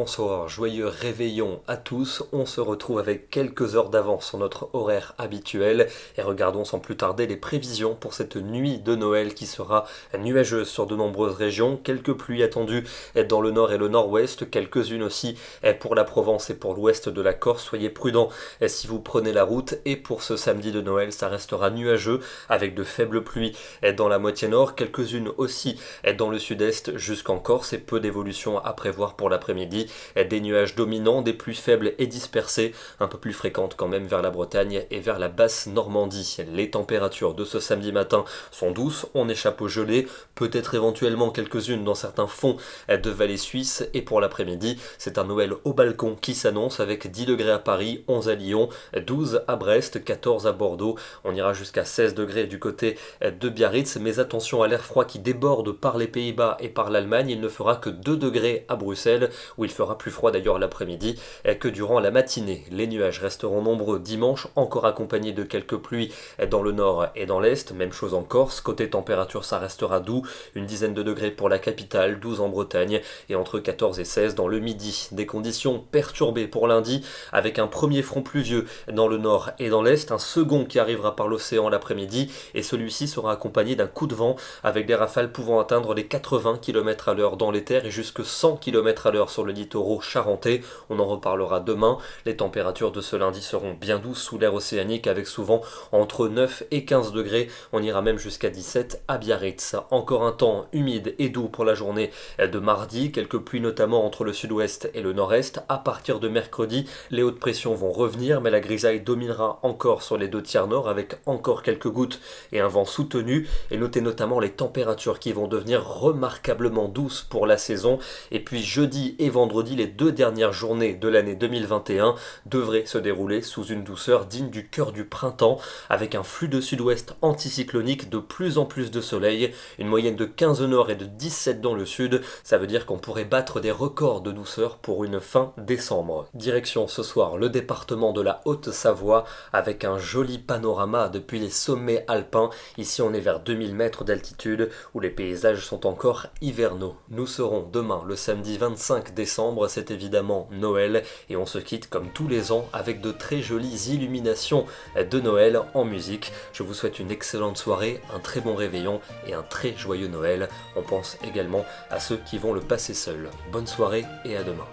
bonsoir, joyeux réveillon à tous. On se retrouve avec quelques heures d'avance sur notre horaire habituel et regardons sans plus tarder les prévisions pour cette nuit de Noël qui sera nuageuse sur de nombreuses régions. Quelques pluies attendues dans le nord et le nord-ouest, quelques-unes aussi pour la Provence et pour l'ouest de la Corse. Soyez prudents si vous prenez la route et pour ce samedi de Noël, ça restera nuageux avec de faibles pluies dans la moitié nord, quelques-unes aussi dans le sud-est jusqu'en Corse et peu d'évolution à prévoir pour l'après-midi. Des nuages dominants, des pluies faibles et dispersées, un peu plus fréquentes quand même vers la Bretagne et vers la basse Normandie. Les températures de ce samedi matin sont douces, on échappe aux gelées, peut-être éventuellement quelques-unes dans certains fonds de vallée suisse et pour l'après-midi, c'est un Noël au balcon qui s'annonce avec 10 degrés à Paris, 11 à Lyon, 12 à Brest, 14 à Bordeaux, on ira jusqu'à 16 degrés du côté de Biarritz, mais attention à l'air froid qui déborde par les Pays-Bas et par l'Allemagne, il ne fera que 2 degrés à Bruxelles, où il fera plus froid d'ailleurs l'après-midi que durant la matinée. Les nuages resteront nombreux dimanche, encore accompagnés de quelques pluies dans le nord et dans l'est, même chose en Corse. Côté température, ça restera doux, une dizaine de degrés pour la capitale, 12 en Bretagne et entre 14 et 16 dans le midi. Des conditions perturbées pour lundi, avec un premier front pluvieux dans le nord et dans l'est, un second qui arrivera par l'océan l'après-midi, et celui-ci sera accompagné d'un coup de vent avec des rafales pouvant atteindre les 80 km à l'heure dans les terres et jusque 100 km à l'heure sur le littoral charentais. On en reparlera demain. Les températures de ce lundi seront bien douces sous l'air océanique avec souvent entre 9 et 15 degrés. On ira même jusqu'à 17 à Biarritz. Encore un temps humide et doux pour la journée de mardi. Quelques pluies notamment entre le sud-ouest et le nord-est. À partir de mercredi, les hautes pressions vont revenir, mais la grisaille dominera encore sur les deux tiers nord avec encore quelques gouttes et un vent soutenu. Et notez notamment les températures qui vont devenir remarquablement douces pour la saison. Et puis jeudi et vendredi, les deux dernières journées de l'année 2021 devraient se dérouler sous une douceur digne du cœur du printemps, avec un flux de sud-ouest anticyclonique, de plus en plus de soleil, une moyenne de 15 au nord et de 17 dans le sud. Ça veut dire qu'on pourrait battre des records de douceur pour une fin décembre. Direction ce soir le département de la Haute-Savoie avec un joli panorama depuis les sommets alpins. Ici on est vers 2000 mètres d'altitude où les paysages sont encore hivernaux. Nous serons demain le samedi 25 décembre, c'est évidemment Noël et on se quitte comme tous les ans avec de très jolies illuminations de Noël en musique. Je vous souhaite une excellente soirée, un très bon réveillon et un très joyeux Noël. On pense également à ceux qui vont le passer seuls. Bonne soirée et à demain.